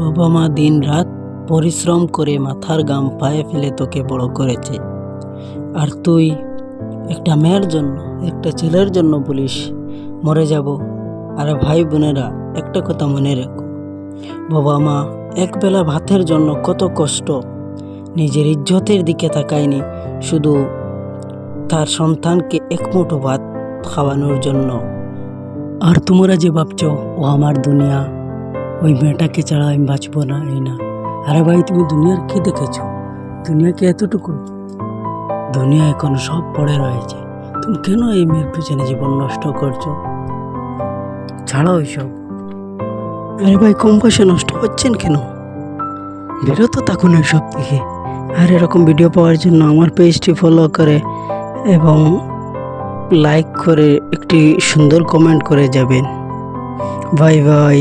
বাবা মা দিন রাত পরিশ্রম করে মাথার ঘাম পায়ে ফেলে তোকে বড় করেছে, আর তুই একটা মেয়ের জন্য, একটা ছেলের জন্য বলিস মরে যাব। আরে ভাই বোনেরা, একটা কথা মনে রেখো, বাবা মা একবেলা ভাতের জন্য কত কষ্ট, নিজের ইজ্জতের দিকে তাকায়নি, শুধু তার সন্তানকে এক মুঠো ভাত খাওয়ানোর জন্য। আর তোমরা যে ভাবছ ও আমার দুনিয়া, ওই মেয়েটাকে ছাড়া আমি বাঁচবো না, এই না। আরে ভাই, তুমি দুনিয়ার কি দেখেছো? দুনিয়াকে এতটুকু? দুনিয়া এখন সব পড়ে রয়েছে। তুমি কেন এই মেয়ের পিছনে জীবন নষ্ট করছো? ছাড়াও এইসব। আরে ভাই, কম বয়সে নষ্ট করছেন কেন? বিরত থাকুন এইসব থেকে। আর এরকম ভিডিও পাওয়ার জন্য আমার পেজটি ফলো করে এবং লাইক করে একটি সুন্দর কমেন্ট করে যাবেন। Bye bye.